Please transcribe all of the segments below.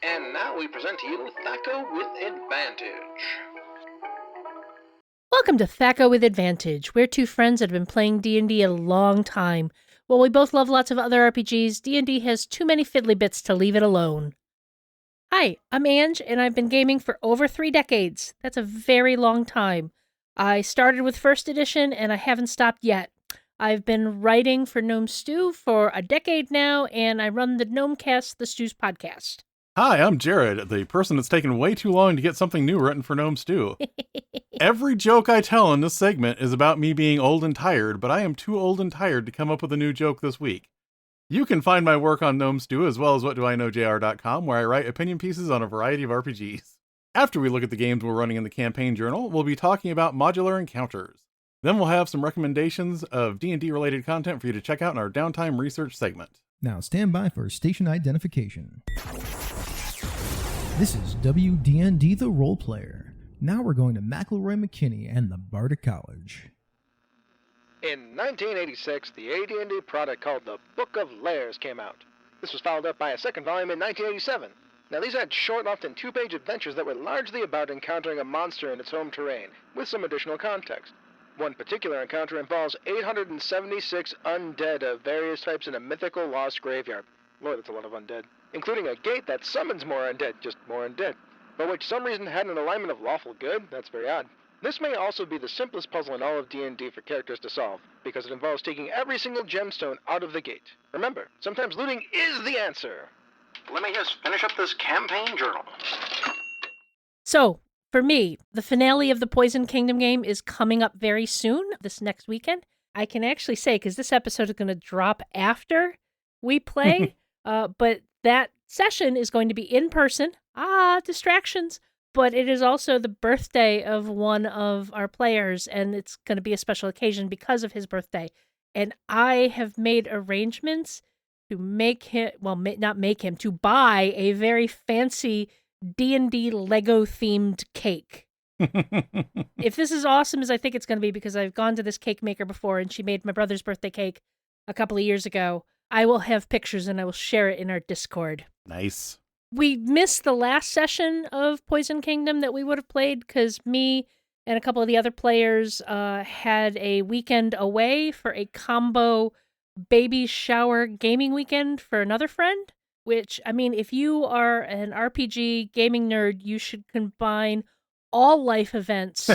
And now we present to you Thac0 with Advantage. Welcome to Thac0 with Advantage. We're two friends that have been playing D&D a long time. While we both love lots of other RPGs, D&D has too many fiddly bits to leave it alone. Hi, I'm Ange, and I've been gaming for over 3 decades. That's a very long time. I started with 1st edition, and I haven't stopped yet. I've been writing for Gnome Stew for a decade now, and I run the Gnomecast, the Stews podcast. Hi, I'm Jared, the person that's taken way too long to get something new written for Gnome Stew. Every joke I tell in this segment is about me being old and tired, but I am too old and tired to come up with a new joke this week. You can find my work on Gnome Stew as well as whatdoiknowjr.com, where I write opinion pieces on a variety of RPGs. After we look at the games we're running in the campaign journal, we'll be talking about modular encounters. Then we'll have some recommendations of D&D related content for you to check out in our downtime research segment. Now stand by for station identification. This is WD&D the Role Player. Now we're going to McElroy McKinney and the Bardic College. In 1986, the AD&D product called the Book of Lairs came out. This was followed up by a second volume in 1987. Now these had short, often 2-page adventures that were largely about encountering a monster in its home terrain, with some additional context. One particular encounter involves 876 undead of various types in a mythical lost graveyard. Lord, that's a lot of undead. Including a gate that summons more undead, just more undead, but which some reason had an alignment of lawful good. That's very odd. This may also be the simplest puzzle in all of D&D for characters to solve, because it involves taking every single gemstone out of the gate. Remember, sometimes looting is the answer. Let me just finish up this campaign journal. So, for me, the finale of the Poison Kingdom game is coming up very soon, this next weekend. I can actually say, because this episode is going to drop after we play, but that session is going to be in person. Distractions. But it is also the birthday of one of our players, and it's going to be a special occasion because of his birthday. And I have made arrangements to make him, to buy a very fancy D&D Lego-themed cake. If this is awesome as I think it's going to be, because I've gone to this cake maker before, and she made my brother's birthday cake a couple of years ago, I will have pictures and I will share it in our Discord. Nice. We missed the last session of Poison Kingdom that we would have played because me and a couple of the other players had a weekend away for a combo baby shower gaming weekend for another friend, which, I mean, if you are an RPG gaming nerd, you should combine all life events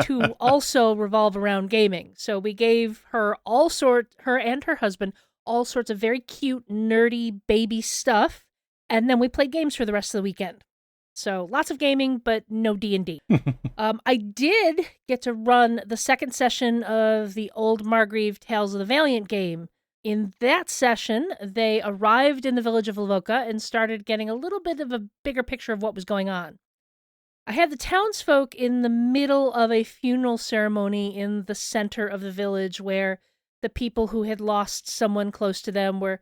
to also revolve around gaming. So we gave her her and her husband, all sorts of very cute, nerdy baby stuff. And then we played games for the rest of the weekend. So lots of gaming, but no D&D. I did get to run the second session of the Old Margrave Tales of the Valiant game. In that session, they arrived in the village of Lavoca and started getting a little bit of a bigger picture of what was going on. I had the townsfolk in the middle of a funeral ceremony in the center of the village where the people who had lost someone close to them were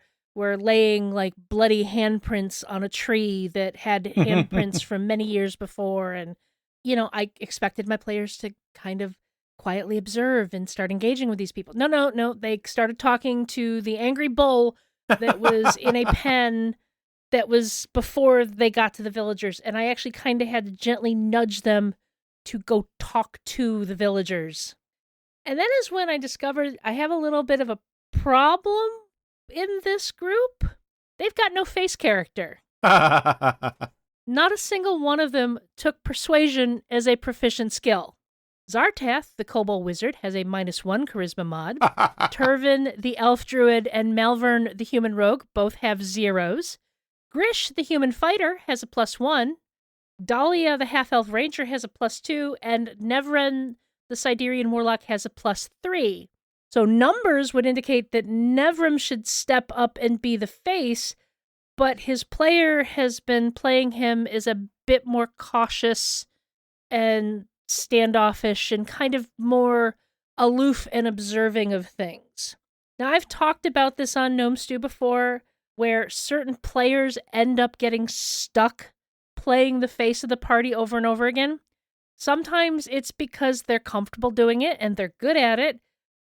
laying like bloody handprints on a tree that had handprints from many years before. And, you know, I expected my players to kind of quietly observe and start engaging with these people. No. They started talking to the angry bull that was in a pen that was before they got to the villagers. And I actually kind of had to gently nudge them to go talk to the villagers. And then is when I discovered I have a little bit of a problem in this group. They've got no face character. Not a single one of them took persuasion as a proficient skill. Zartath, the kobold wizard, has a -1 charisma mod. Turvin, the elf druid, and Malvern, the human rogue, both have 0s. Grish, the human fighter, has a +1. Dahlia, the half-elf ranger, has a +2. And Nevren, the Siderian warlock, has a +3. So numbers would indicate that Nevrim should step up and be the face, but his player has been playing him as a bit more cautious and standoffish and kind of more aloof and observing of things. Now, I've talked about this on Gnome Stew before, where certain players end up getting stuck playing the face of the party over and over again. Sometimes it's because they're comfortable doing it and they're good at it,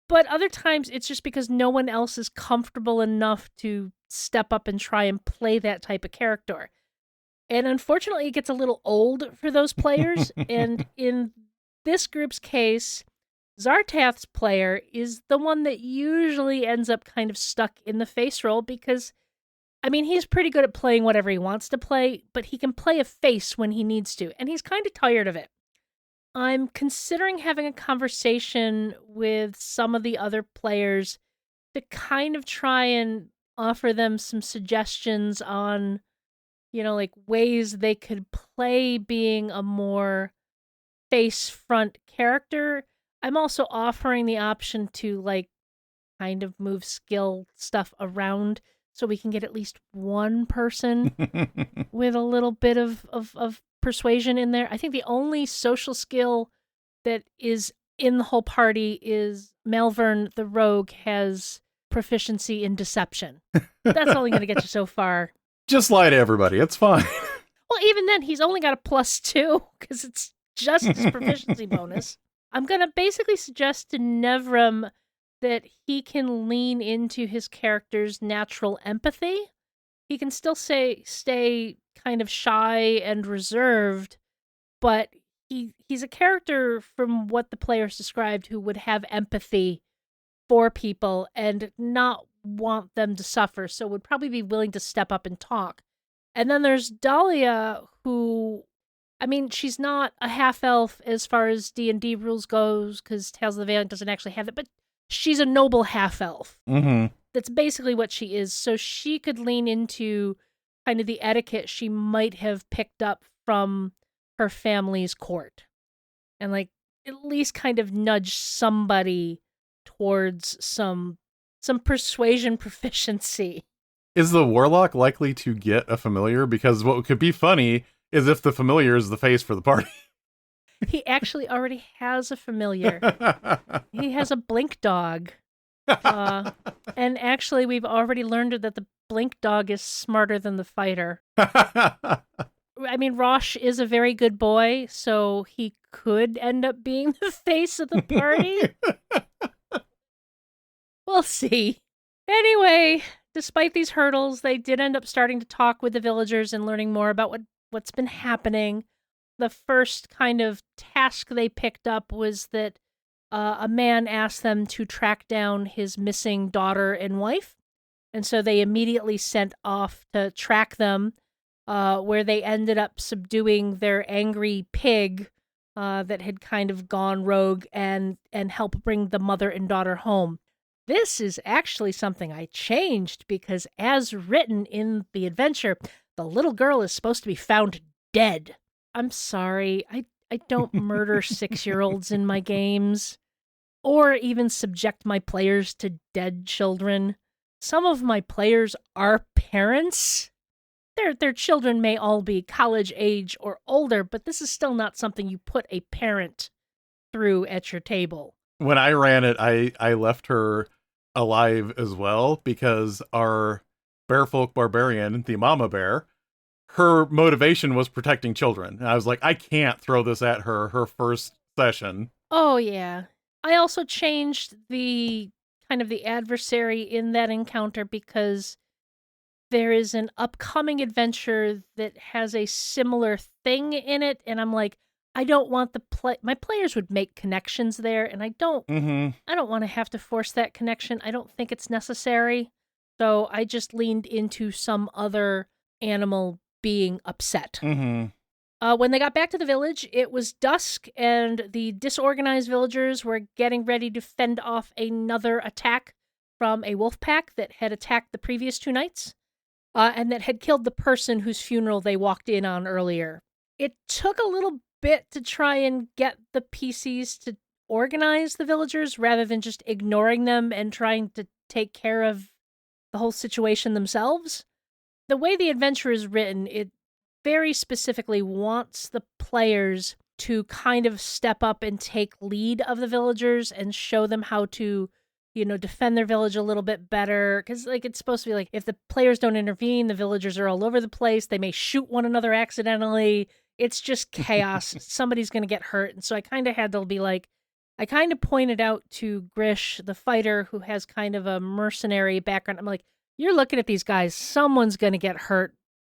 but other times it's just because no one else is comfortable enough to step up and try and play that type of character. And unfortunately, it gets a little old for those players. And in this group's case, Zartath's player is the one that usually ends up kind of stuck in the face role because, I mean, he's pretty good at playing whatever he wants to play, but he can play a face when he needs to, and he's kind of tired of it. I'm considering having a conversation with some of the other players to kind of try and offer them some suggestions on, like ways they could play being a more face front character. I'm also offering the option to kind of move skill stuff around so we can get at least one person with a little bit of persuasion in there. I think the only social skill that is in the whole party is Malvern the rogue has proficiency in deception. That's only going to get you so far. Just lie to everybody. It's fine. Well, even then, he's only got a +2 because it's just his proficiency bonus. I'm going to basically suggest to Nevram that he can lean into his character's natural empathy. He can still stay kind of shy and reserved, but he's a character from what the players described who would have empathy for people and not want them to suffer, so would probably be willing to step up and talk. And then there's Dahlia, who, I mean, she's not a half-elf as far as D&D rules goes, because Tales of the Valiant doesn't actually have it, but she's a noble half-elf. Mm-hmm. That's basically what she is, so she could lean into kind of the etiquette she might have picked up from her family's court. And, at least kind of nudge somebody towards some persuasion proficiency. Is the warlock likely to get a familiar? Because what could be funny is if the familiar is the face for the party. He actually already has a familiar. He has a blink dog. And actually, we've already learned that the blink dog is smarter than the fighter. I mean, Rosh is a very good boy, so he could end up being the face of the party. We'll see. Anyway, despite these hurdles, they did end up starting to talk with the villagers and learning more about what's been happening. The first kind of task they picked up was that a man asked them to track down his missing daughter and wife. And so they immediately sent off to track them, where they ended up subduing their angry pig that had kind of gone rogue and help bring the mother and daughter home. This is actually something I changed because as written in the adventure, the little girl is supposed to be found dead. I'm sorry, I don't murder 6-year-olds in my games, or even subject my players to dead children. Some of my players are parents. Their children may all be college age or older, but this is still not something you put a parent through at your table. When I ran it, I left her alive as well because our bearfolk barbarian, the mama bear, her motivation was protecting children. And I was like, I can't throw this at her first session. Oh, yeah. I also changed the kind of the adversary in that encounter because there is an upcoming adventure that has a similar thing in it, and I'm like, I don't want my players would make connections there, and I don't want to have to force that connection. I don't think it's necessary. So I just leaned into some other animal being upset. When they got back to the village, it was dusk, and the disorganized villagers were getting ready to fend off another attack from a wolf pack that had attacked the previous 2 nights, and that had killed the person whose funeral they walked in on earlier. It took a little bit to try and get the PCs to organize the villagers rather than just ignoring them and trying to take care of the whole situation themselves. The way the adventure is written, it very specifically wants the players to kind of step up and take lead of the villagers and show them how to, defend their village a little bit better. Because, it's supposed to be if the players don't intervene, the villagers are all over the place. They may shoot one another accidentally. It's just chaos. Somebody's going to get hurt. And so I kind of had to be I kind of pointed out to Grish, the fighter, who has kind of a mercenary background. I'm like, you're looking at these guys. Someone's going to get hurt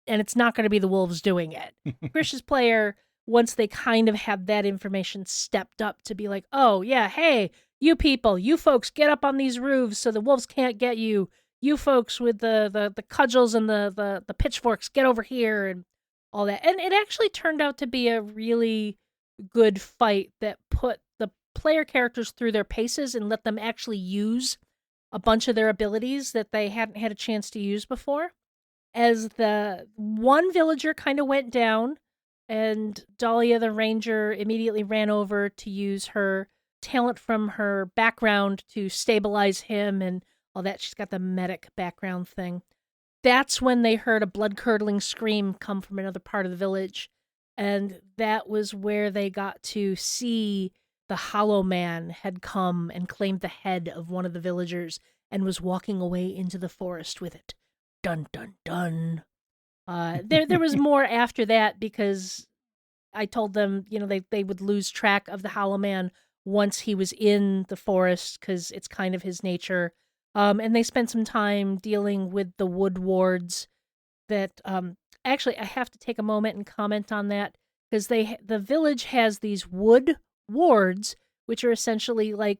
and it's not going to be the wolves doing it. Grish's player, once they kind of have that information, stepped up to be like, oh, yeah, hey, you people, you folks, get up on these roofs so the wolves can't get you. You folks with the cudgels and the pitchforks, get over here and all that. And it actually turned out to be a really good fight that put the player characters through their paces and let them actually use a bunch of their abilities that they hadn't had a chance to use before. As the one villager kind of went down, and Dahlia the ranger immediately ran over to use her talent from her background to stabilize him and all that. She's got the medic background thing. That's when they heard a blood-curdling scream come from another part of the village, and that was where they got to see the Hollow Man had come and claimed the head of one of the villagers and was walking away into the forest with it. Dun, dun, dun. There was more after that because I told them, they would lose track of the Hollow Man once he was in the forest because it's kind of his nature. And they spent some time dealing with the wood wards that, actually, I have to take a moment and comment on that because the village has these wood wards, which are essentially like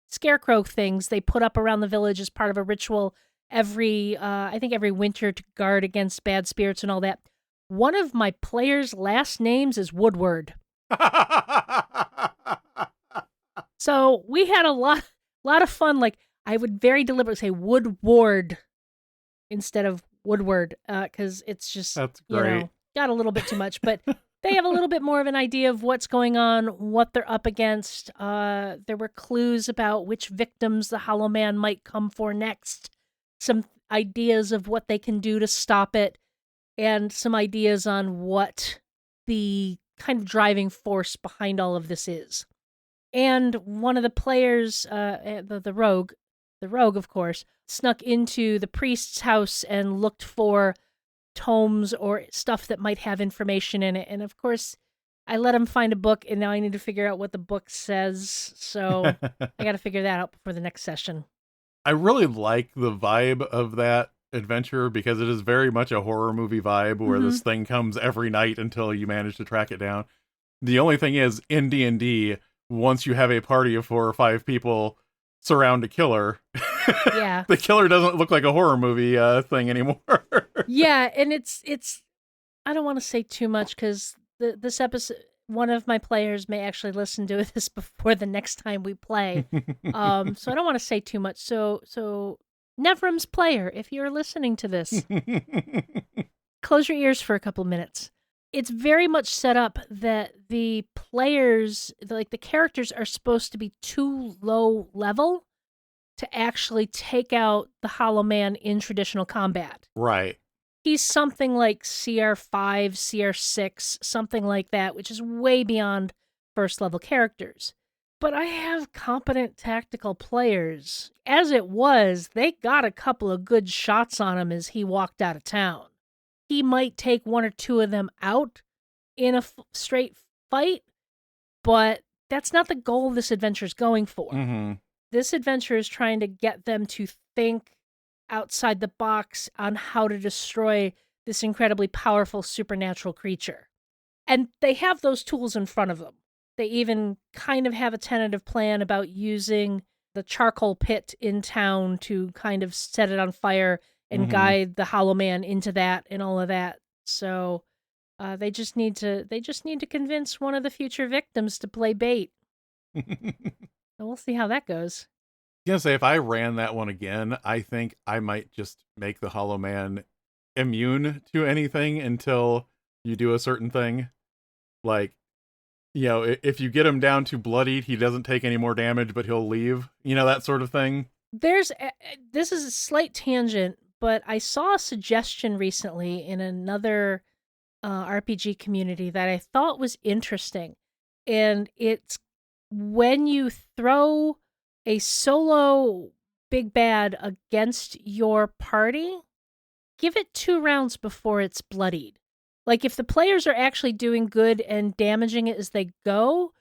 scarecrow things they put up around the village as part of a ritual I think every winter to guard against bad spirits and all that. One of my players' last names is Woodward. So we had a lot of fun. Like, I would very deliberately say Woodward instead of Woodward, because it's just, That's great. Got a little bit too much, but they have a little bit more of an idea of what's going on, what they're up against. There were clues about which victims the Hollow Man might come for next, some ideas of what they can do to stop it, and some ideas on what the kind of driving force behind all of this is. And one of the players, the rogue, of course, snuck into the priest's house and looked for tomes or stuff that might have information in it. And of course, I let him find a book, and now I need to figure out what the book says. So I got to figure that out before the next session. I really like the vibe of that adventure because it is very much a horror movie vibe where this thing comes every night until you manage to track it down. The only thing is, in D&D, once you have a party of 4 or 5 people surround a killer, yeah, the killer doesn't look like a horror movie thing anymore. Yeah, and it's I don't want to say too much because this episode, one of my players may actually listen to this before the next time we play. So I don't want to say too much. So Nevram's player, if you're listening to this, close your ears for a couple minutes. It's very much set up that the players, like the characters, are supposed to be too low level to actually take out the Hollow Man in traditional combat. Right. He's something like CR5, CR6, something like that, which is way beyond first level characters. But I have competent tactical players. As it was, they got a couple of good shots on him as he walked out of town. He might take 1 or 2 of them out in a straight fight, but that's not the goal this adventure is going for. Mm-hmm. This adventure is trying to get them to think outside the box on how to destroy this incredibly powerful supernatural creature. And they have those tools in front of them. They even kind of have a tentative plan about using the charcoal pit in town to kind of set it on fire and guide the Hollow Man into that and all of that. So they just need to convince one of the future victims to play bait. And we'll see how that goes. I was gonna say, if I ran that one again, I think I might just make the Hollow Man immune to anything until you do a certain thing. Like, if you get him down to bloodied, he doesn't take any more damage, but he'll leave. That sort of thing. This is a slight tangent, but I saw a suggestion recently in another RPG community that I thought was interesting. And it's when you throw a solo big bad against your party, give it 2 rounds before it's bloodied. Like, if the players are actually doing good and damaging it as they go,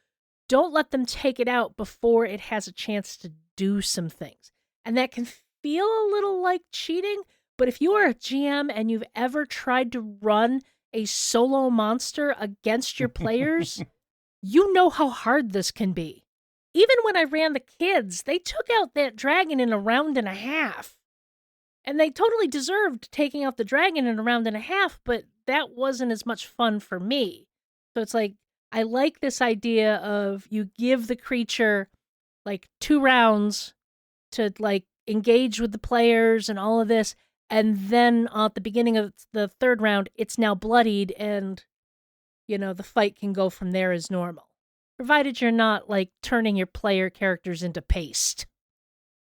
don't let them take it out before it has a chance to do some things. And that can feel a little like cheating, But if you are a GM and you've ever tried to run a solo monster against your players, you know how hard this can be. Even when I ran the kids, they took out that dragon in a round and a half. And they totally deserved taking out the dragon in a round and a half, but that wasn't as much fun for me. So it's like, I like this idea of you give the creature like 2 rounds to like engage with the players and all of this. And then at the beginning of the 3rd round, it's now bloodied and, the fight can go from there as normal. Provided you're not like turning your player characters into paste.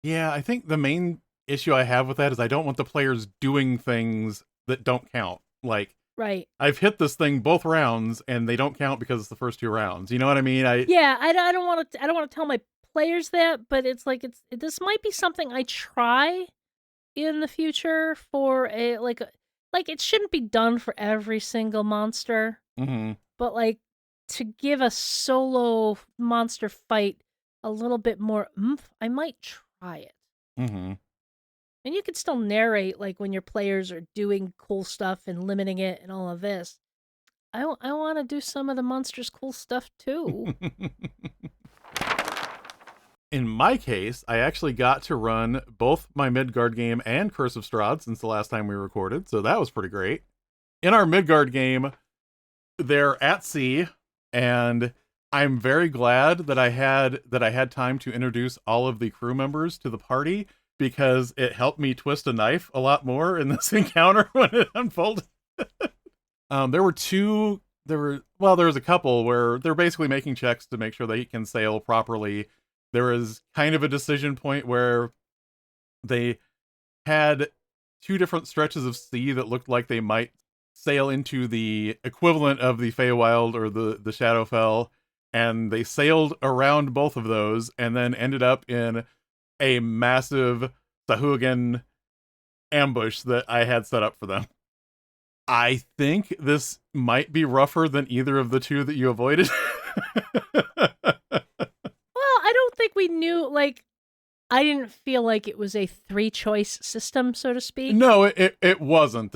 Yeah, I think the main issue I have with that is I don't want the players doing things that don't count. Like, right. I've hit this thing both rounds and they don't count because it's the first 2 rounds. You know what I mean? I don't want to tell my players that, but it's like this might be something I try in the future for like it shouldn't be done for every single monster. Mm-hmm. But like to give a solo monster fight a little bit more oomph, I might try it. Mm-hmm. And you can still narrate like when your players are doing cool stuff and limiting it and all of this. I want to do some of the monsters' cool stuff too. In my case, I actually got to run both my Midgard game and Curse of Strahd since the last time we recorded, so that was pretty great. In our Midgard game, they're at sea, and I'm very glad that I had time to introduce all of the crew members to the party, because it helped me twist a knife a lot more in this encounter when it unfolded. There was a couple where they're basically making checks to make sure they can sail properly. There was kind of a decision point where they had 2 different stretches of sea that looked like they might sail into the equivalent of the Feywild or the Shadowfell, and they sailed around both of those and then ended up in a massive Sahuagin ambush that I had set up for them. I think this might be rougher than either of the 2 that you avoided. I don't think we knew, like, I didn't feel like it was a 3-choice system, so to speak. No, it wasn't.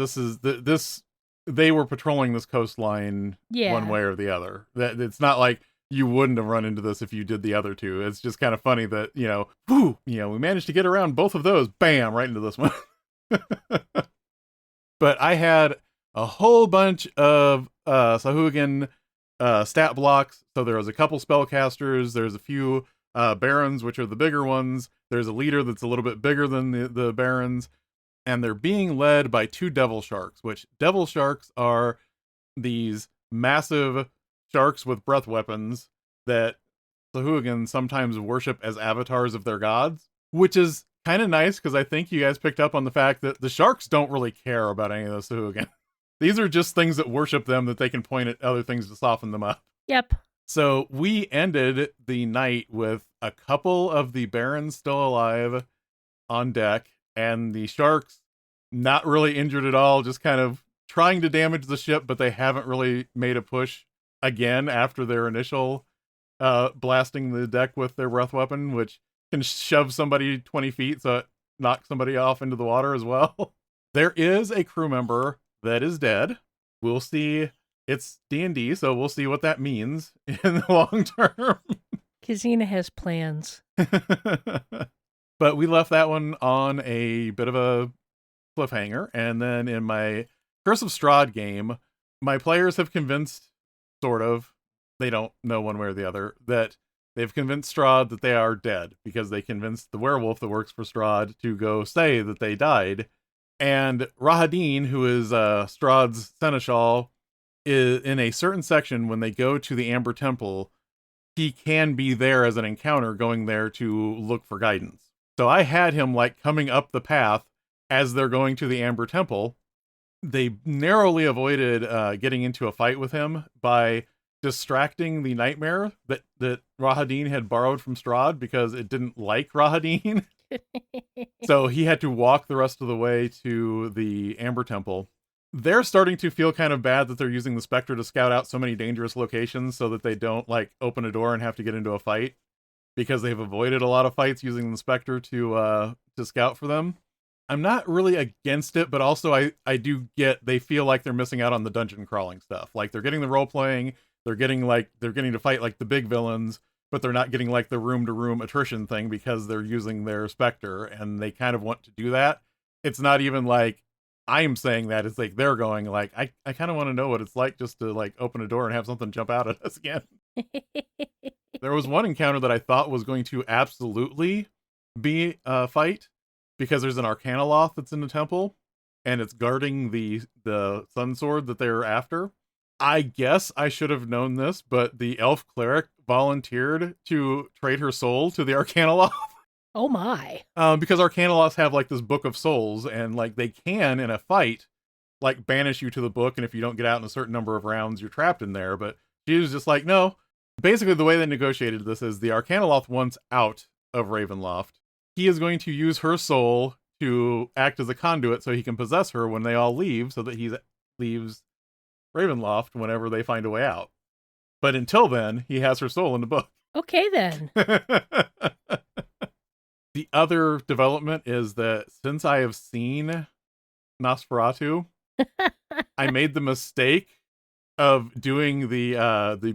They were patrolling this coastline one way or the other. It's not like you wouldn't have run into this if you did the other 2. It's just kind of funny that, we managed to get around both of those, bam, right into this one. But I had a whole bunch of Sahuagin stat blocks. So there was a couple spellcasters, there's a few barons, which are the bigger ones. There's a leader that's a little bit bigger than the barons, and they're being led by 2 devil sharks, which devil sharks are these massive sharks with breath weapons that Sahuagin sometimes worship as avatars of their gods, which is kind of nice because I think you guys picked up on the fact that the sharks don't really care about any of those Sahuagin. These are just things that worship them that they can point at other things to soften them up. Yep. So we ended the night with a couple of the barons still alive on deck, and the sharks not really injured at all, just kind of trying to damage the ship, but they haven't really made a push again after their initial blasting the deck with their breath weapon, which can shove somebody 20 feet, so it knocks somebody off into the water as well. There is a crew member that is dead. We'll see. It's D&D, so we'll see what that means in the long term. Kazina has plans. But we left that one on a bit of a cliffhanger. And then in my Curse of Strahd game, my players have convinced, sort of, they don't know one way or the other, that they've convinced Strahd that they are dead, because they convinced the werewolf that works for Strahd to go say that they died. And Rahadin, who is Strahd's seneschal, is in a certain section when they go to the Amber Temple, he can be there as an encounter, going there to look for guidance. So I had him like coming up the path as they're going to the Amber Temple. They narrowly avoided getting into a fight with him by distracting the nightmare that Rahadin had borrowed from Strahd, because it didn't like Rahadin. So he had to walk the rest of the way to the Amber Temple. They're starting to feel kind of bad that they're using the Spectre to scout out so many dangerous locations so that they don't like open a door and have to get into a fight, because they've avoided a lot of fights using the Spectre to scout for them. I'm not really against it, but also I do get they feel like they're missing out on the dungeon crawling stuff. Like they're getting the role playing, they're getting to fight like the big villains, but they're not getting like the room to room attrition thing because they're using their specter and they kind of want to do that. It's not even like I'm saying that, it's like they're going like I kind of want to know what it's like just to like open a door and have something jump out at us again. There was one encounter that I thought was going to absolutely be a fight because there's an arcana loth that's in the temple and it's guarding the sun sword that they're after. I guess I should have known this, but the elf cleric volunteered to trade her soul to the arcana loth. Oh my. Because arcana loths have like this book of souls, and like they can in a fight like banish you to the book, and if you don't get out in a certain number of rounds, you're trapped in there. But she was just like, no. Basically, the way they negotiated this is the arcana loth wants out of Ravenloft. He is going to use her soul to act as a conduit so he can possess her when they all leave, so that he leaves Ravenloft whenever they find a way out. But until then, he has her soul in the book. Okay, then. The other development is that since I have seen Nosferatu, I made the mistake of doing the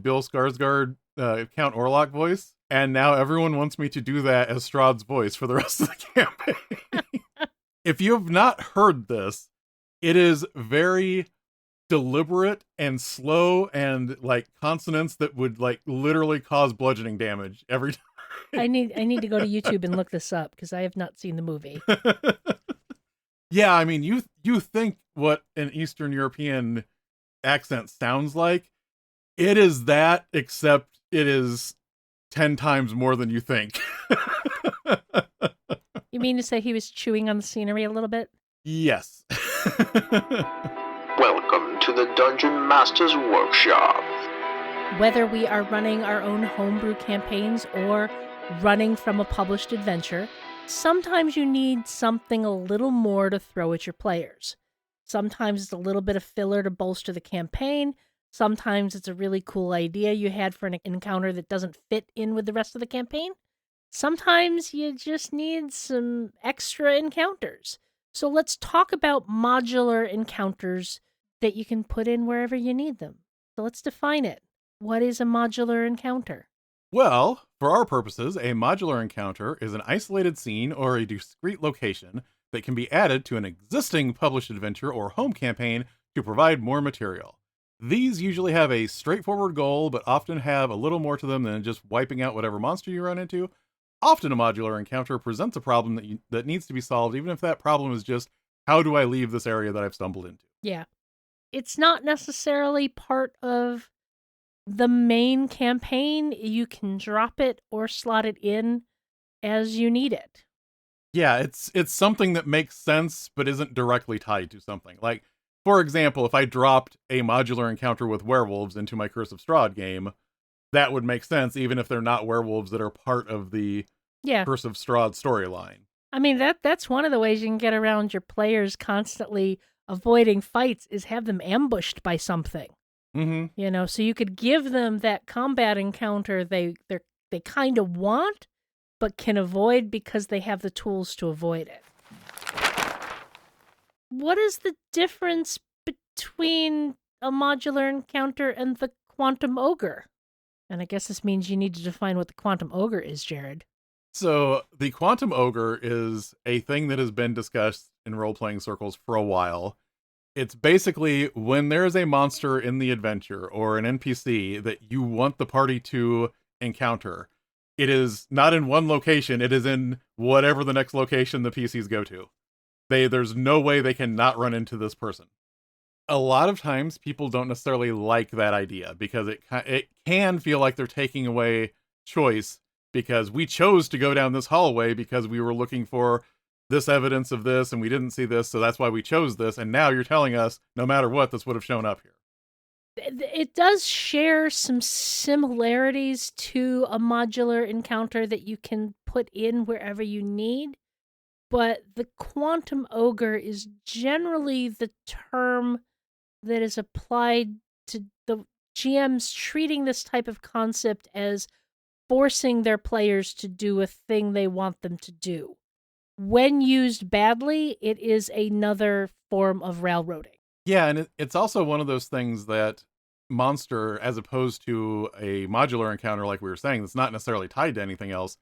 Bill Skarsgård Count Orlok voice, and now everyone wants me to do that as Strahd's voice for the rest of the campaign. If you have not heard this, it is very deliberate and slow and like consonants that would like literally cause bludgeoning damage every time. I need to go to YouTube and look this up because I have not seen the movie. Yeah, I mean, you think what an Eastern European accent sounds like. It is that, except it is 10 times more than you think. You mean to say he was chewing on the scenery a little bit? Yes. Welcome to the Dungeon Master's Workshop. Whether we are running our own homebrew campaigns or running from a published adventure, sometimes you need something a little more to throw at your players. Sometimes it's a little bit of filler to bolster the campaign. Sometimes it's a really cool idea you had for an encounter that doesn't fit in with the rest of the campaign. Sometimes you just need some extra encounters. So let's talk about modular encounters that you can put in wherever you need them. So let's define it. What is a modular encounter? Well, for our purposes, a modular encounter is an isolated scene or a discrete location that can be added to an existing published adventure or home campaign to provide more material. These usually have a straightforward goal, but often have a little more to them than just wiping out whatever monster you run into. Often a modular encounter presents a problem that needs to be solved, even if that problem is just, how do I leave this area that I've stumbled into? Yeah. It's not necessarily part of the main campaign. You can drop it or slot it in as you need it. Yeah, it's something that makes sense, but isn't directly tied to something. Like, for example, if I dropped a modular encounter with werewolves into my Curse of Strahd game, that would make sense, even if they're not werewolves that are part of the Curse of Strahd storyline. I mean, that's one of the ways you can get around your players constantly avoiding fights is have them ambushed by something. Mm-hmm. You know, so you could give them that combat encounter they kind of want, but can avoid because they have the tools to avoid it. What is the difference between a modular encounter and the quantum ogre? And I guess this means you need to define what the quantum ogre is, Jared. So the quantum ogre is a thing that has been discussed in role-playing circles for a while. It's basically when there's a monster in the adventure or an NPC that you want the party to encounter, it is not in one location, it is in whatever the next location the PCs go to. There's no way they can not run into this person. A lot of times people don't necessarily like that idea because it can feel like they're taking away choice because we chose to go down this hallway because we were looking for this evidence of this and we didn't see this, so that's why we chose this, and now you're telling us no matter what this would have shown up here. It does share some similarities to a modular encounter that you can put in wherever you need, but the quantum ogre is generally the term that is applied to the GMs treating this type of concept as forcing their players to do a thing they want them to do. when used badly, it is another form of railroading. Yeah, and it's also one of those things that monster, as opposed to a modular encounter, like we were saying, that's not necessarily tied to anything else.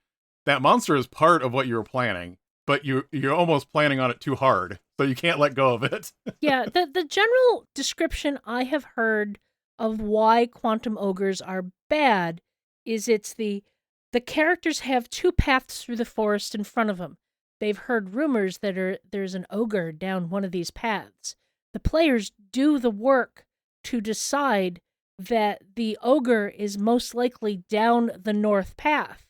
That monster is part of what you were planning, but you're almost planning on it too hard, so you can't let go of it. Yeah, the general description I have heard of why quantum ogres are bad is it's the characters have two paths through the forest in front of them. They've heard rumors that there's an ogre down one of these paths. The players do the work to decide that the ogre is most likely down the north path.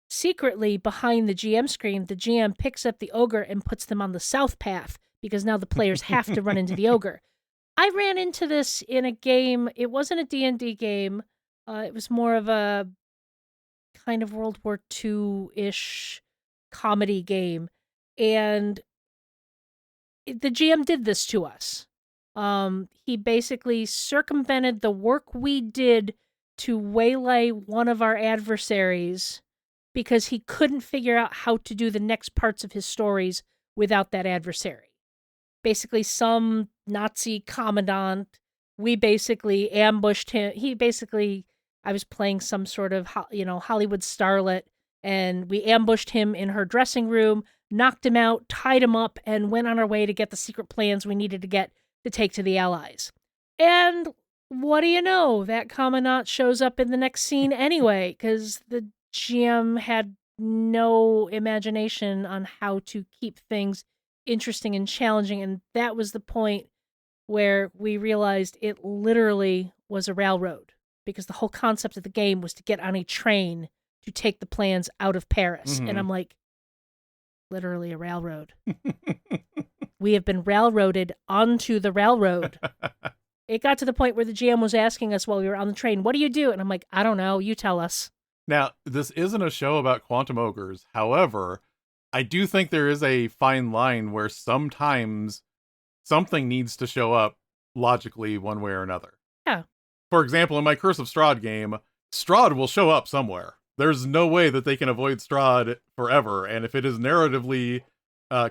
Secretly, behind the GM screen, the GM picks up the ogre and puts them on the south path, because now the players have to run into the ogre. I ran into this in a game. It wasn't a D&D game. It was more of a kind of World War II-ish comedy game. And the GM did this to us. He basically circumvented the work we did to waylay one of our adversaries because he couldn't figure out how to do the next parts of his stories without that adversary. Basically, some Nazi commandant, we basically ambushed him. I was playing some sort of, Hollywood starlet, and we ambushed him in her dressing room, knocked him out, tied him up, and went on our way to get the secret plans we needed to get to take to the Allies. And what do you know? That commandant shows up in the next scene anyway, because the GM had no imagination on how to keep things interesting and challenging, and that was the point where we realized it literally was a railroad, because the whole concept of the game was to get on a train to take the plans out of Paris. Mm-hmm. And I'm like, literally a railroad. We have been railroaded onto the railroad. It got to the point where the GM was asking us while we were on the train, what do you do? And I'm like, I don't know. You tell us. Now, this isn't a show about quantum ogres. However, I do think there is a fine line where sometimes something needs to show up logically one way or another. Yeah. For example, in my Curse of Strahd game, Strahd will show up somewhere. There's no way that they can avoid Strahd forever, and if it is narratively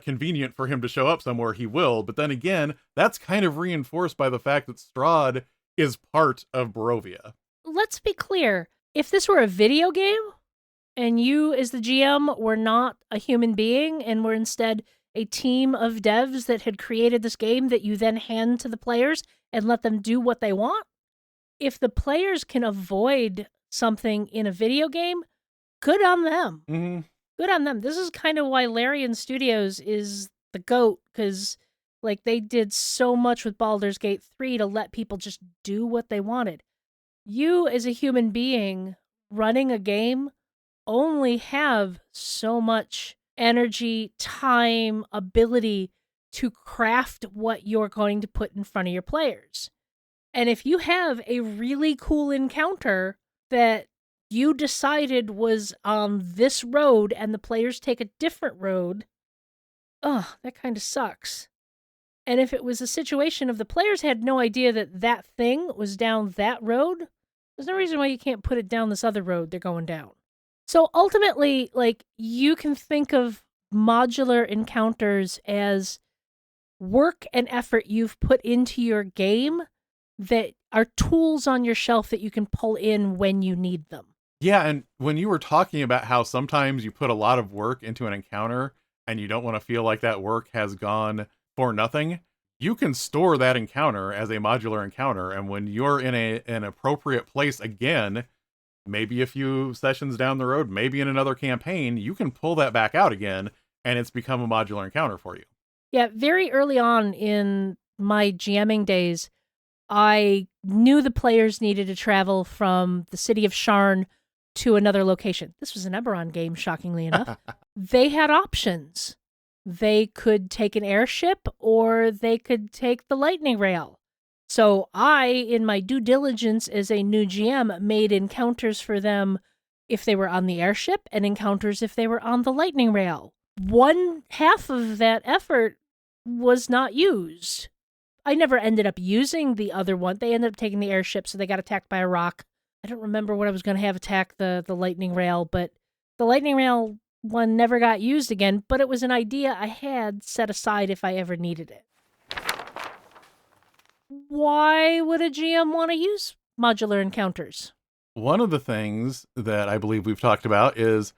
convenient for him to show up somewhere, he will. But then again, that's kind of reinforced by the fact that Strahd is part of Barovia. Let's be clear. If this were a video game, and you as the GM were not a human being, and were instead a team of devs that had created this game that you then hand to the players and let them do what they want, if the players can avoid something in a video game, good on them. Mm-hmm. Good on them. This is kind of why Larian Studios is the GOAT, because they did so much with Baldur's Gate 3 to let people just do what they wanted. You, as a human being running a game, only have so much energy, time, ability to craft what you're going to put in front of your players. And if you have a really cool encounter that you decided was on this road and the players take a different road, that kind of sucks. And if it was a situation of the players had no idea that that thing was down that road, there's no reason why you can't put it down this other road they're going down. So ultimately, you can think of modular encounters as work and effort you've put into your game that are tools on your shelf that you can pull in when you need them. Yeah, and when you were talking about how sometimes you put a lot of work into an encounter and you don't want to feel like that work has gone for nothing, you can store that encounter as a modular encounter, and when you're in an appropriate place again, maybe a few sessions down the road, maybe in another campaign, you can pull that back out again, and it's become a modular encounter for you. Yeah, very early on in my GMing days, I knew the players needed to travel from the city of Sharn to another location. This was an Eberron game, shockingly enough. They had options. They could take an airship or they could take the lightning rail. So I, in my due diligence as a new GM, made encounters for them if they were on the airship and encounters if they were on the lightning rail. One half of that effort was not used. I never ended up using the other one. They ended up taking the airship, so they got attacked by a rock. I don't remember what I was going to have attack the lightning rail, but the lightning rail one never got used again, but it was an idea I had set aside if I ever needed it. Why would a GM want to use modular encounters? One of the things that I believe we've talked about is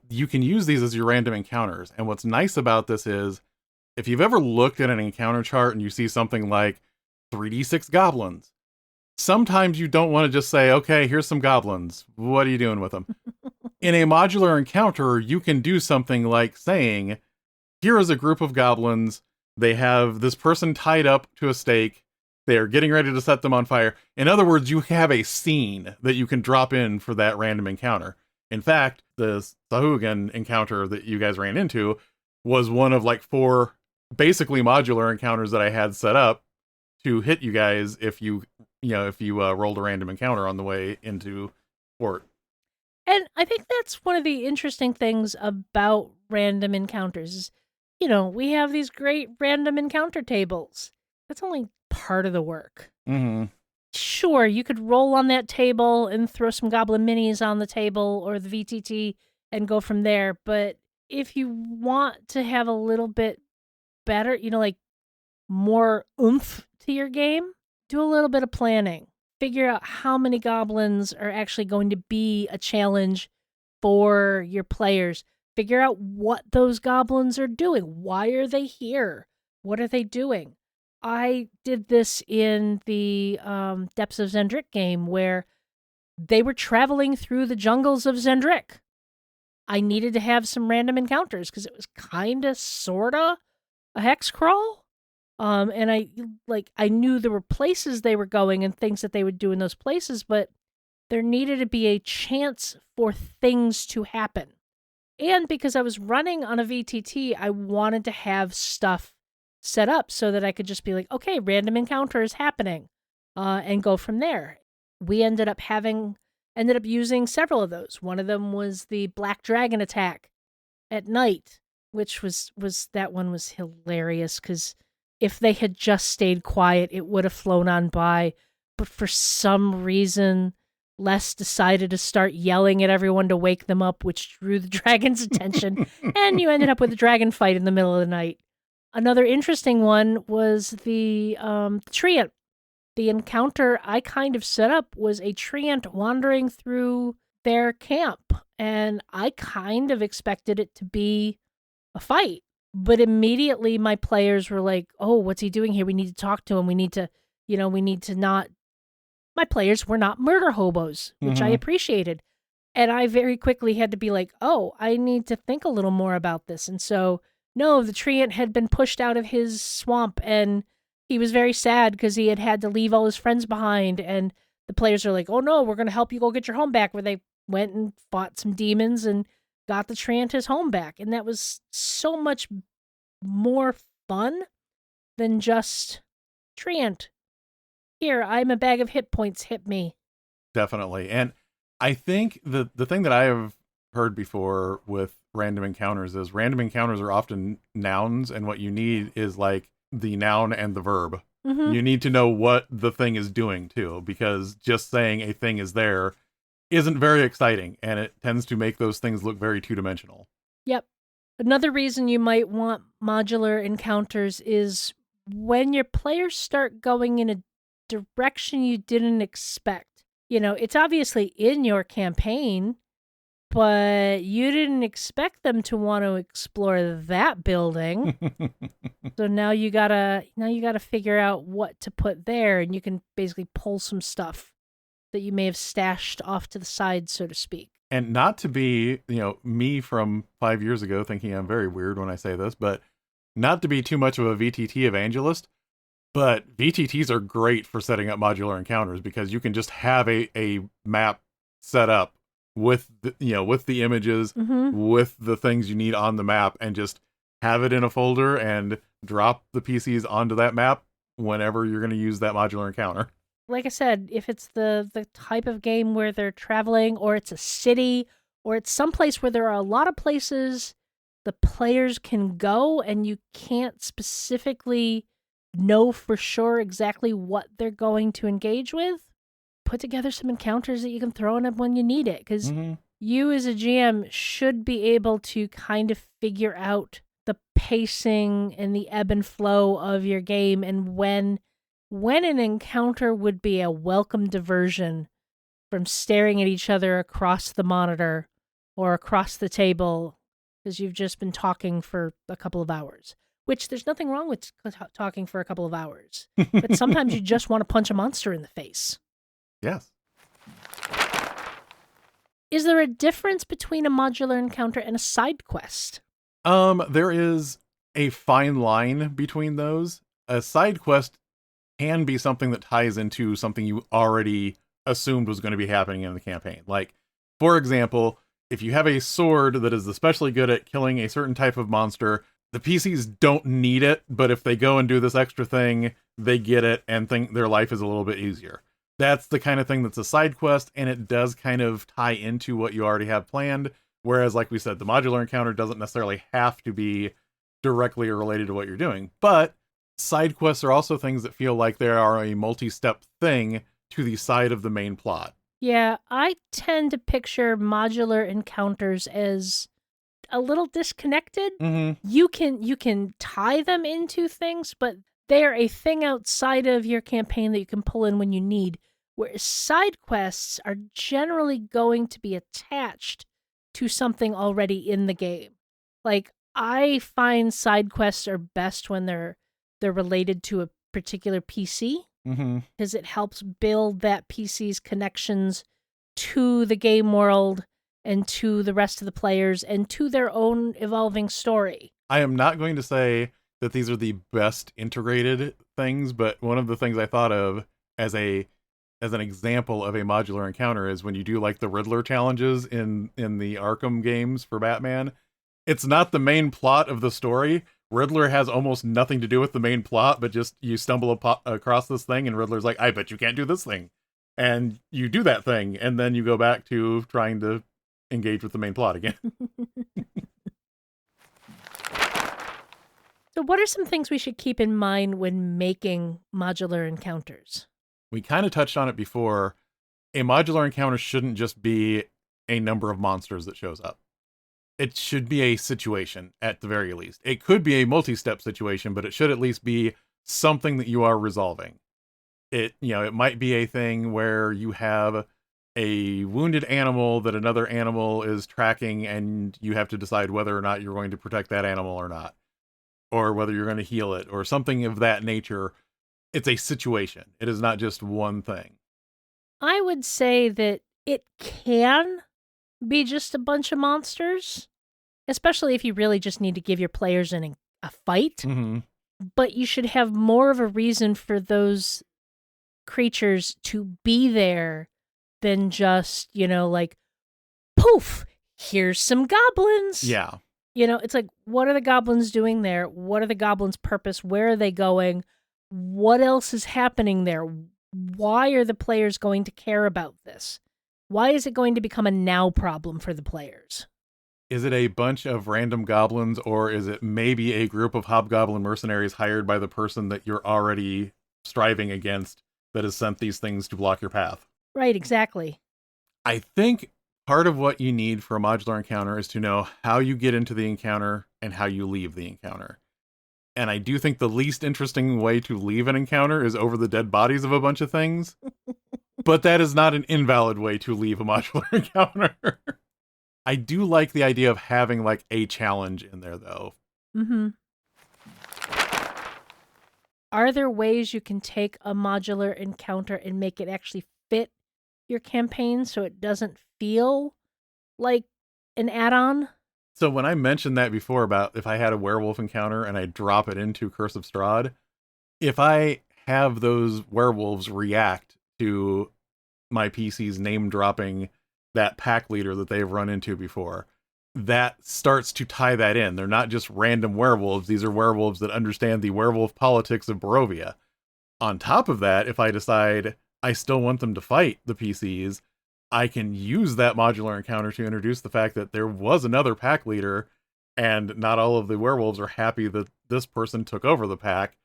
you can use these as your random encounters. And what's nice about this is if you've ever looked at an encounter chart and you see something like 3d6 goblins, sometimes you don't want to just say, okay, here's some goblins. What are you doing with them? In a modular encounter, you can do something like saying, here is a group of goblins. They have this person tied up to a stake. They are getting ready to set them on fire. In other words, you have a scene that you can drop in for that random encounter. In fact, the Thac0 encounter that you guys ran into was one of like 4 basically modular encounters that I had set up to hit you guys if you rolled a random encounter on the way into port. And I think that's one of the interesting things about random encounters is, we have these great random encounter tables. That's only part of the work. Mm-hmm. Sure, you could roll on that table and throw some goblin minis on the table or the VTT and go from there. But if you want to have a little bit better, like more oomph to your game, do a little bit of planning. Figure out how many goblins are actually going to be a challenge for your players. Figure out what those goblins are doing. Why are they here? What are they doing? I did this in the Depths of Zendrick game where they were traveling through the jungles of Zendrick. I needed to have some random encounters because it was kind of, sort of a hex crawl. And I knew there were places they were going and things that they would do in those places, but there needed to be a chance for things to happen. And because I was running on a VTT, I wanted to have stuff set up so that I could just be like, okay, random encounter is happening, and go from there. We ended up using several of those. One of them was the Black Dragon attack at night, which was that one was hilarious because if they had just stayed quiet, it would have flown on by. But for some reason, Les decided to start yelling at everyone to wake them up, which drew the dragon's attention, and you ended up with a dragon fight in the middle of the night. Another interesting one was the treant. The encounter I kind of set up was a treant wandering through their camp, and I kind of expected it to be a fight. But immediately my players were like, oh, what's he doing here? We need to talk to him. We need to not... My players were not murder hobos, which I appreciated. And I very quickly had to be like, oh, I need to think a little more about this. And so... No, the treant had been pushed out of his swamp, and he was very sad because he had to leave all his friends behind. And the players are like, oh no, we're going to help you go get your home back, where they went and fought some demons and got the treant his home back. And that was so much more fun than just, treant, here, I'm a bag of hit points, hit me. Definitely. And I think the thing that I have heard before with random encounters is random encounters are often nouns, and what you need is like the noun and the verb. Mm-hmm. You need to know what the thing is doing too, because just saying a thing is there isn't very exciting, and it tends to make those things look very two-dimensional. Yep. Another reason you might want modular encounters is when your players start going in a direction you didn't expect. It's obviously in your campaign, but you didn't expect them to want to explore that building. So now you gotta figure out what to put there, and you can basically pull some stuff that you may have stashed off to the side, so to speak. And not to be, me from 5 years ago thinking I'm very weird when I say this, but not to be too much of a VTT evangelist, but VTTs are great for setting up modular encounters because you can just have a map set up with the images, with the things you need on the map, and just have it in a folder and drop the PCs onto that map whenever you're going to use that modular encounter. Like I said, if it's the type of game where they're traveling, or it's a city, or it's someplace where there are a lot of places the players can go and you can't specifically know for sure exactly what they're going to engage with, put together some encounters that you can throw in them when you need it. Because you as a GM should be able to kind of figure out the pacing and the ebb and flow of your game, and when an encounter would be a welcome diversion from staring at each other across the monitor or across the table because you've just been talking for a couple of hours. Which there's nothing wrong with talking for a couple of hours, but sometimes you just want to punch a monster in the face. Yes. Is there a difference between a modular encounter and a side quest? There is a fine line between those. A side quest can be something that ties into something you already assumed was going to be happening in the campaign. Like, for example, if you have a sword that is especially good at killing a certain type of monster, the PCs don't need it, but if they go and do this extra thing, they get it and think their life is a little bit easier. That's the kind of thing that's a side quest, and it does kind of tie into what you already have planned. Whereas, like we said, the modular encounter doesn't necessarily have to be directly related to what you're doing. But side quests are also things that feel like they are a multi-step thing to the side of the main plot. Yeah, I tend to picture modular encounters as a little disconnected. Mm-hmm. You can tie them into things, but they're a thing outside of your campaign that you can pull in when you need. Whereas side quests are generally going to be attached to something already in the game. Like, I find side quests are best when they're related to a particular PC, because it helps build that PC's connections to the game world and to the rest of the players and to their own evolving story. I am not going to say that these are the best integrated things, but one of the things I thought of as an example of a modular encounter is when you do like the Riddler challenges in the Arkham games for Batman. It's not the main plot of the story. Riddler has almost nothing to do with the main plot, but just you stumble across this thing and Riddler's like, I bet you can't do this thing. And you do that thing, and then you go back to trying to engage with the main plot again. So what are some things we should keep in mind when making modular encounters? We kind of touched on it before. A modular encounter shouldn't just be a number of monsters that shows up. It should be a situation at the very least. It could be a multi-step situation, but it should at least be something that you are resolving. It might be a thing where you have a wounded animal that another animal is tracking and you have to decide whether or not you're going to protect that animal or not, or whether you're going to heal it or something of that nature. It's a situation. It is not just one thing. I would say that it can be just a bunch of monsters, especially if you really just need to give your players a fight. Mm-hmm. But you should have more of a reason for those creatures to be there than just, like, poof, here's some goblins. Yeah. It's like, what are the goblins doing there? What are the goblins' purpose? Where are they going? What else is happening there? Why are the players going to care about this? Why is it going to become a now problem for the players? Is it a bunch of random goblins, or is it maybe a group of hobgoblin mercenaries hired by the person that you're already striving against that has sent these things to block your path? Right, exactly. I think part of what you need for a modular encounter is to know how you get into the encounter and how you leave the encounter. And I do think the least interesting way to leave an encounter is over the dead bodies of a bunch of things. But that is not an invalid way to leave a modular encounter. I do like the idea of having like a challenge in there, though. Mm-hmm. Are there ways you can take a modular encounter and make it actually fit your campaign so it doesn't feel like an add-on? So when I mentioned that before about if I had a werewolf encounter and I drop it into Curse of Strahd, if I have those werewolves react to my PC's name dropping that pack leader that they've run into before, that starts to tie that in. They're not just random werewolves. These are werewolves that understand the werewolf politics of Barovia. On top of that, if I decide I still want them to fight the PCs, I can use that modular encounter to introduce the fact that there was another pack leader and not all of the werewolves are happy that this person took over the pack.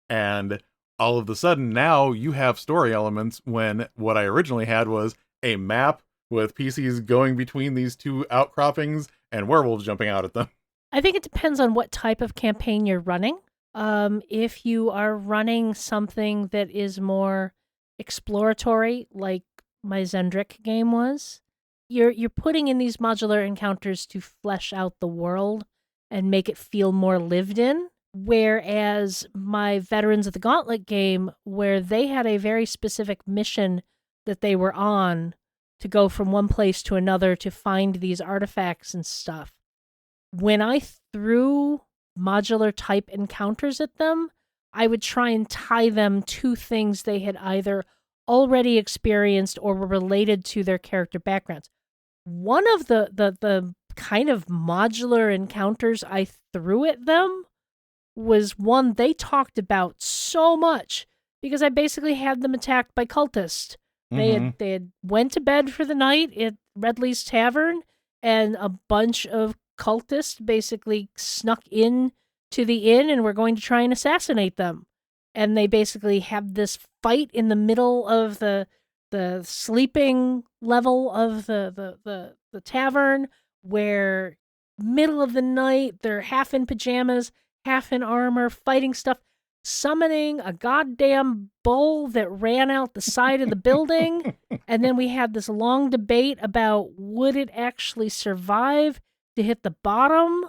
And all of a sudden now you have story elements when what I originally had was a map with PCs going between these two outcroppings and werewolves jumping out at them. I think it depends on what type of campaign you're running. If you are running something that is more exploratory, like my Zendrick game was, you're putting in these modular encounters to flesh out the world and make it feel more lived in. Whereas my Veterans of the Gauntlet game, where they had a very specific mission that they were on to go from one place to another to find these artifacts and stuff. When I threw modular type encounters at them, I would try and tie them to things they had either already experienced or were related to their character backgrounds. One of the kind of modular encounters I threw at them was one they talked about so much because I basically had them attacked by cultists. They had went to bed for the night at Redley's Tavern, and a bunch of cultists basically snuck in to the inn and were going to try and assassinate them. And they basically had this fight in the middle of the sleeping level of the tavern, where middle of the night they're half in pajamas, half in armor, fighting stuff, summoning a goddamn bull that ran out the side of the building. And then we had this long debate about would it actually survive to hit the bottom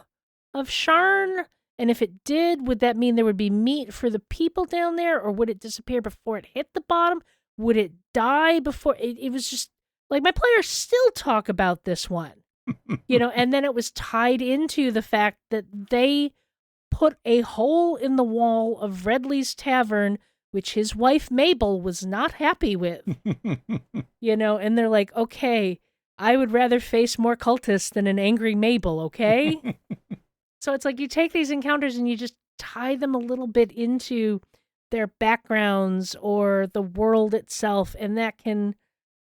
of Sharn? And if it did, would that mean there would be meat for the people down there, or would it disappear before it hit the bottom? Would it die before? It was just like, my players still talk about this one, and then it was tied into the fact that they put a hole in the wall of Redley's Tavern, which his wife Mabel was not happy with. And they're like, okay, I would rather face more cultists than an angry Mabel, okay? So it's like you take these encounters and you just tie them a little bit into their backgrounds or the world itself, and that can,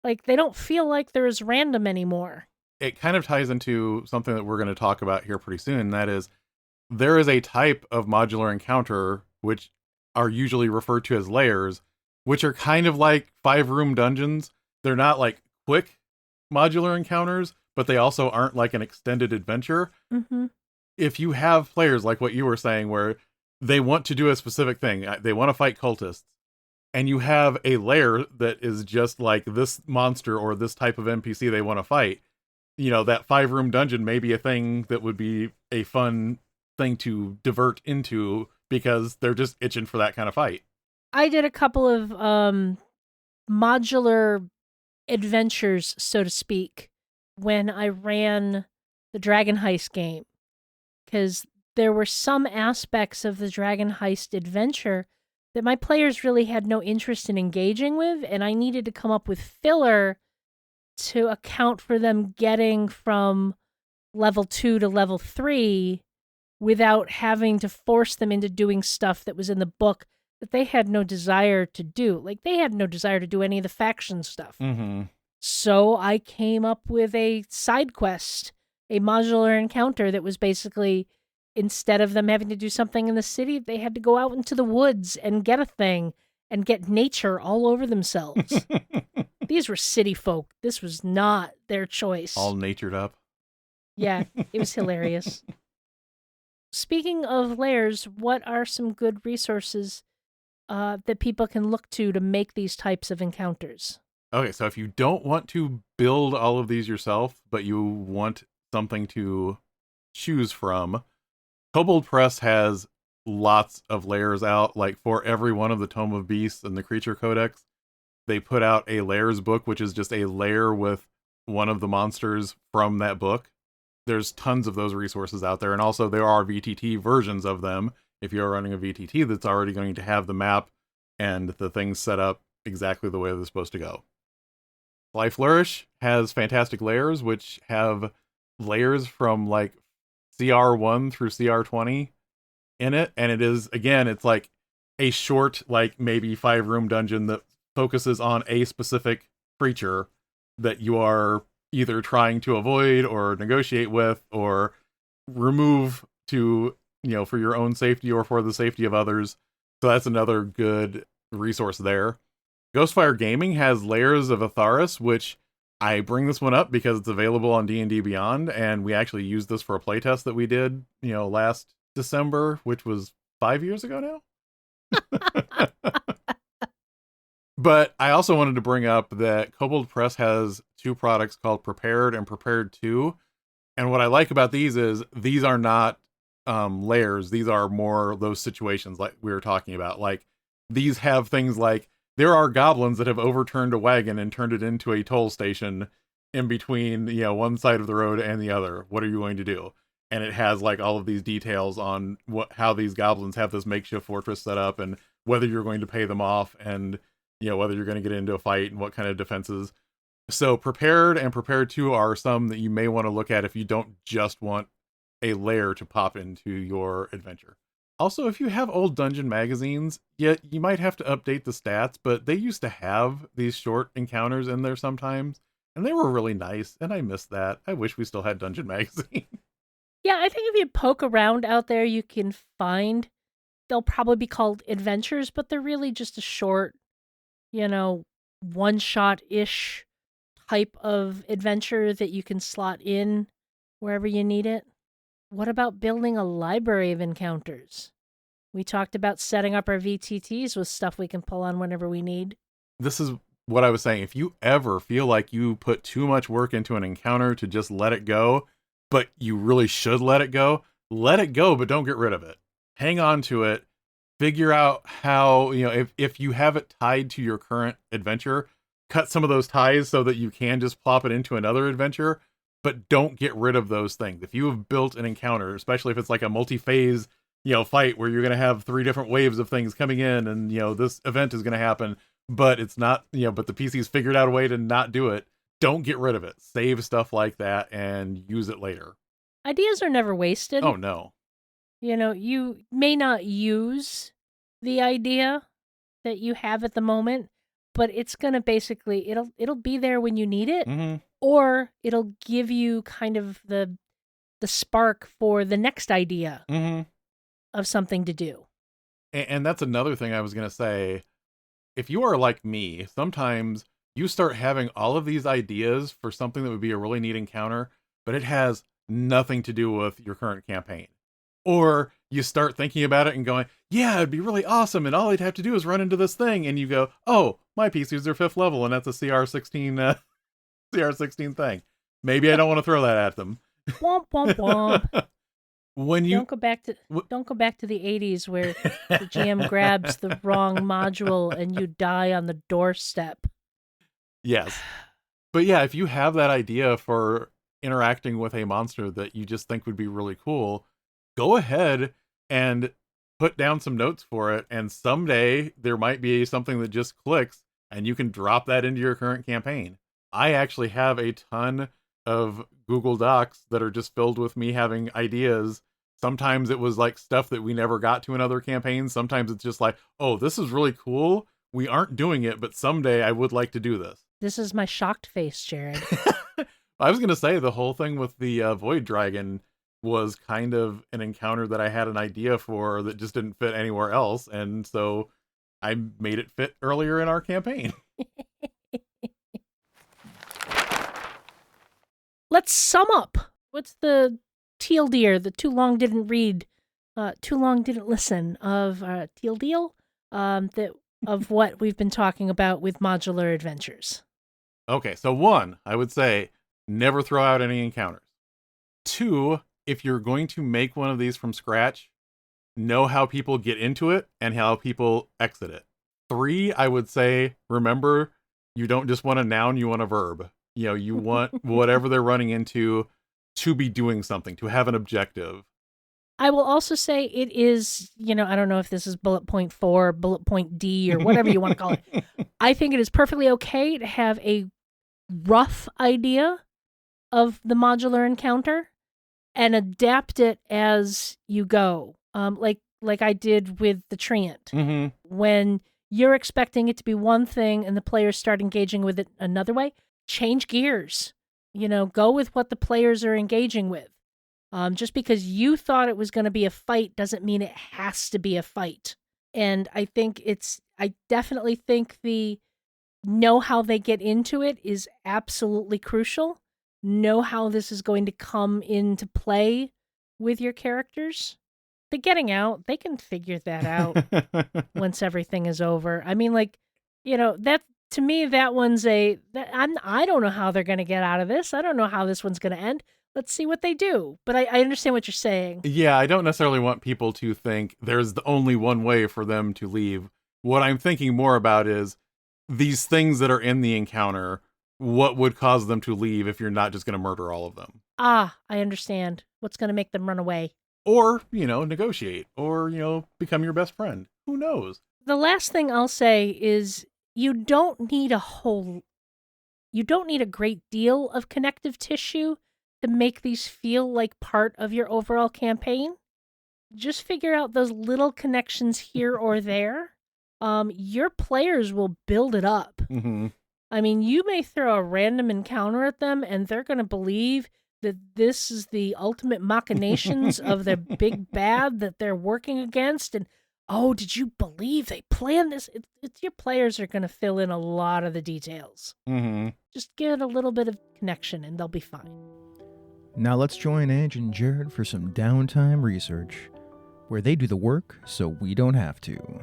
like, they don't feel like they're as random anymore. It kind of ties into something that we're going to talk about here pretty soon, and that is, there is a type of modular encounter, which are usually referred to as layers, which are kind of like 5-room dungeons. They're not like quick modular encounters, but they also aren't like an extended adventure. If you have players like what you were saying, where they want to do a specific thing, they want to fight cultists, and you have a layer that is just like this monster or this type of NPC they want to fight, that 5-room dungeon may be a thing that would be a fun thing to divert into because they're just itching for that kind of fight. I did a couple of modular adventures, so to speak, when I ran the Dragon Heist game, because there were some aspects of the Dragon Heist adventure that my players really had no interest in engaging with, and I needed to come up with filler to account for them getting from level 2 to level 3 without having to force them into doing stuff that was in the book that they had no desire to do. Like, they had no desire to do any of the faction stuff. So I came up with a side quest, a modular encounter that was basically, instead of them having to do something in the city, they had to go out into the woods and get a thing and get nature all over themselves. These were city folk. This was not their choice. All natured up. Yeah, it was hilarious. Speaking of layers, what are some good resources that people can look to make these types of encounters? Okay, so if you don't want to build all of these yourself, but you want something to choose from, Kobold Press has lots of layers out. Like, for every one of the Tome of Beasts and the Creature Codex, they put out a layers book, which is just a layer with one of the monsters from that book. There's tons of those resources out there, and also there are VTT versions of them. If you're running a VTT that's already going to have the map and the things set up exactly the way they're supposed to go. Fly Flourish has fantastic layers, which have layers from like CR1 through CR20 in it, and it is, again, it's like a short, like maybe 5-room dungeon that focuses on a specific creature that you are either trying to avoid or negotiate with or remove to, for your own safety or for the safety of others. So that's another good resource there. Ghostfire Gaming has Layers of Atharis, which I bring this one up because it's available on D&D Beyond, and we actually used this for a playtest that we did, last December, which was 5 years ago now. But I also wanted to bring up that Kobold Press has 2 products called Prepared and Prepared 2. And what I like about these is these are not layers. These are more those situations like we were talking about. Like, these have things like, there are goblins that have overturned a wagon and turned it into a toll station in between, one side of the road and the other. What are you going to do? And it has like all of these details on how these goblins have this makeshift fortress set up, and whether you're going to pay them off, and whether you're going to get into a fight and what kind of defenses. So Prepared and Prepared 2 are some that you may want to look at if you don't just want a layer to pop into your adventure. Also, if you have old dungeon magazines, you might have to update the stats, but they used to have these short encounters in there sometimes, and they were really nice, and I miss that. I wish we still had dungeon magazine. Yeah, I think if you poke around out there, you can find, they'll probably be called adventures, but they're really just a short, one-shot-ish type of adventure that you can slot in wherever you need it. What about building a library of encounters? We talked about setting up our VTTs with stuff we can pull on whenever we need. This is what I was saying. If you ever feel like you put too much work into an encounter to just let it go, but you really should let it go, but don't get rid of it. Hang on to it. Figure out how, if you have it tied to your current adventure, cut some of those ties so that you can just plop it into another adventure, but don't get rid of those things. If you have built an encounter, especially if it's like a multi-phase, fight where you're going to have 3 different waves of things coming in, and, this event is going to happen, but it's not, but the PC's figured out a way to not do it, don't get rid of it. Save stuff like that and use it later. Ideas are never wasted. Oh, no. You may not use the idea that you have at the moment, but it's going to basically, it'll be there when you need it, Mm-hmm. or it'll give you kind of the spark for the next idea Mm-hmm. of something to do. And that's another thing I was going to say. If you are like me, sometimes you start having all of these ideas for something that would be a really neat encounter, but it has nothing to do with your current campaign. Or you start thinking about it and going, yeah, it'd be really awesome, and all I'd have to do is run into this thing, and you go, oh, my PCs are 5th level, and that's a CR16 CR16 thing. Maybe I don't want to throw that at them. Womp womp womp. When you don't go back to the 80s where the GM grabs the wrong module and you die on the doorstep. Yes. But yeah, if you have that idea for interacting with a monster that you just think would be really cool, go ahead and put down some notes for it, and someday there might be something that just clicks and you can drop that into your current campaign. I actually have a ton of Google Docs that are just filled with me having ideas. Sometimes it was like stuff that we never got to in other campaigns. Sometimes it's just like, oh, this is really cool. We aren't doing it, but someday I would like to do this. This is my shocked face, Jared. I was going to say the whole thing with the Void Dragon was kind of an encounter that I had an idea for that just didn't fit anywhere else. And so I made it fit earlier in our campaign. Let's sum up. What's the teal deer, the too long didn't read, too long didn't listen of teal deal, of what we've been talking about with modular adventures? Okay, so 1, I would say never throw out any encounters. 2, if you're going to make one of these from scratch, know how people get into it and how people exit it. 3, I would say, remember, you don't just want a noun, you want a verb. You want whatever they're running into to be doing something, to have an objective. I will also say it is, I don't know if this is bullet point 4, bullet point D, or whatever you want to call it. I think it is perfectly okay to have a rough idea of the modular encounter and adapt it as you go. Like I did with the Treant. Mm-hmm. When you're expecting it to be one thing and the players start engaging with it another way, change gears. Go with what the players are engaging with. Just because you thought it was going to be a fight doesn't mean it has to be a fight. And I definitely think the know how they get into it is absolutely crucial. Know how this is going to come into play with your characters. The getting out, they can figure that out once everything is over. I mean, like, that to me, that one's I don't know how they're going to get out of this. I don't know how this one's going to end. Let's see what they do. But I understand what you're saying. Yeah, I don't necessarily want people to think there's the only one way for them to leave. What I'm thinking more about is these things that are in the encounter, what would cause them to leave if you're not just going to murder all of them? Ah, I understand. What's going to make them run away? Or, negotiate, or, become your best friend. Who knows? The last thing I'll say is you don't need a great deal of connective tissue to make these feel like part of your overall campaign. Just figure out those little connections here or there. Your players will build it up. Mm-hmm. I mean, you may throw a random encounter at them and they're going to believe that this is the ultimate machinations of the big bad that they're working against. And, oh, did you believe they planned this? Your players are going to fill in a lot of the details. Mm-hmm. Just give it a little bit of connection and they'll be fine. Now let's join Ange and Jared for some downtime research, where they do the work so we don't have to.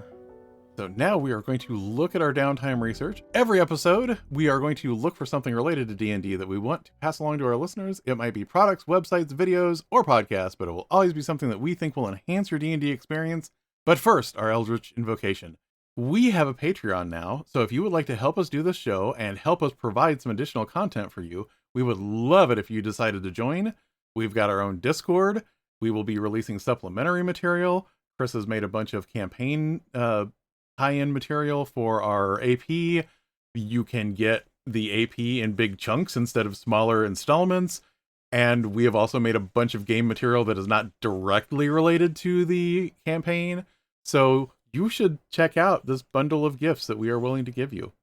So now we are going to look at our downtime research. Every episode, we are going to look for something related to D&D that we want to pass along to our listeners. It might be products, websites, videos, or podcasts, but it will always be something that we think will enhance your D&D experience. But first, our Eldritch Invocation. We have a Patreon now, so if you would like to help us do this show and help us provide some additional content for you, we would love it if you decided to join. We've got our own Discord. We will be releasing supplementary material. Chris has made a bunch of campaign tie-in material for our AP. You can get the AP in big chunks instead of smaller installments. And we have also made a bunch of game material that is not directly related to the campaign. So you should check out this bundle of gifts that we are willing to give you.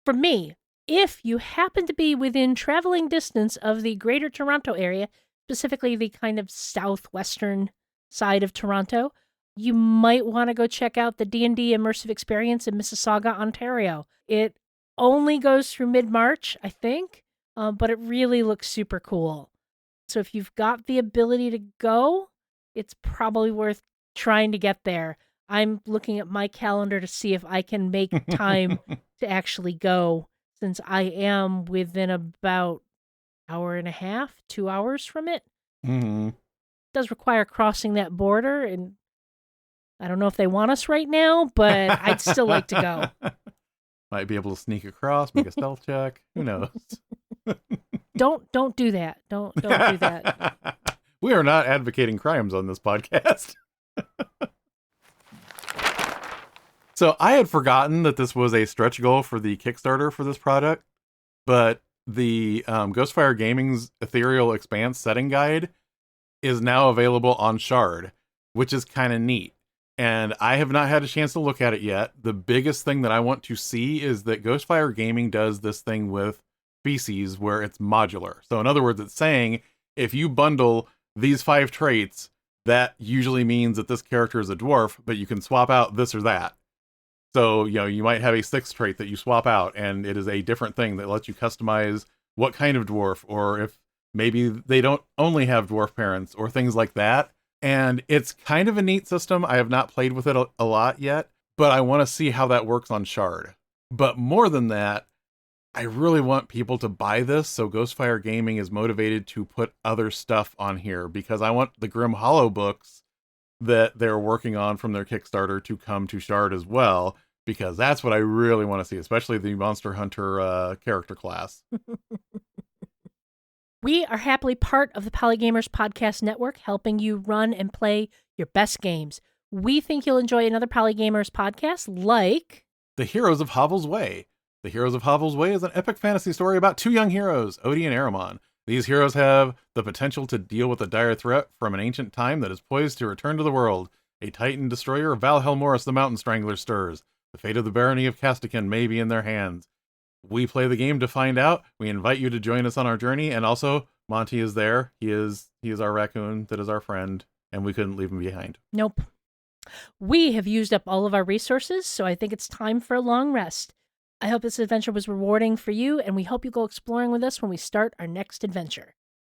For me, if you happen to be within traveling distance of the Greater Toronto area, specifically the kind of southwestern side of Toronto, you might want to go check out the D&D Immersive Experience in Mississauga, Ontario. It only goes through mid-March, I think, but it really looks super cool. So if you've got the ability to go, it's probably worth trying to get there. I'm looking at my calendar to see if I can make time to actually go, since I am within about hour and a half, 2 hours from it. Mm-hmm. It does require crossing that border, and I don't know if they want us right now, but I'd still like to go. Might be able to sneak across, make a stealth check. Who knows? Don't do that. Don't do that. We are not advocating crimes on this podcast. So I had forgotten that this was a stretch goal for the Kickstarter for this product, but the Ghostfire Gaming's Ethereal Expanse setting guide is now available on Shard, which is kind of neat. And I have not had a chance to look at it yet. The biggest thing that I want to see is that Ghostfire Gaming does this thing with species where it's modular. So in other words, it's saying if you bundle these 5 traits, that usually means that this character is a dwarf, but you can swap out this or that. So, you might have a 6th trait that you swap out, and it is a different thing that lets you customize what kind of dwarf, or if maybe they don't only have dwarf parents, or things like that. And it's kind of a neat system. I have not played with it a lot yet, but I want to see how that works on Shard. But more than that, I really want people to buy this so Ghostfire Gaming is motivated to put other stuff on here, because I want the Grim Hollow books that they're working on from their Kickstarter to come to Shard as well, because that's what I really want to see, especially the Monster Hunter character class. We are happily part of the Polygamers Podcast Network, helping you run and play your best games. We think you'll enjoy another Polygamers podcast like The Heroes of Havel's Way. The Heroes of Havel's Way is an epic fantasy story about 2 young heroes, Odie and Aramon. These heroes have the potential to deal with a dire threat from an ancient time that is poised to return to the world. A Titan destroyer, Valhelmoris the Mountain Strangler, stirs. The fate of the barony of Castican may be in their hands. We play the game to find out. We invite you to join us on our journey, and also Monty is there. He is our raccoon that is our friend, and we couldn't leave him behind. Nope. We have used up all of our resources, so I think it's time for a long rest. I hope this adventure was rewarding for you, and we hope you go exploring with us when we start our next adventure.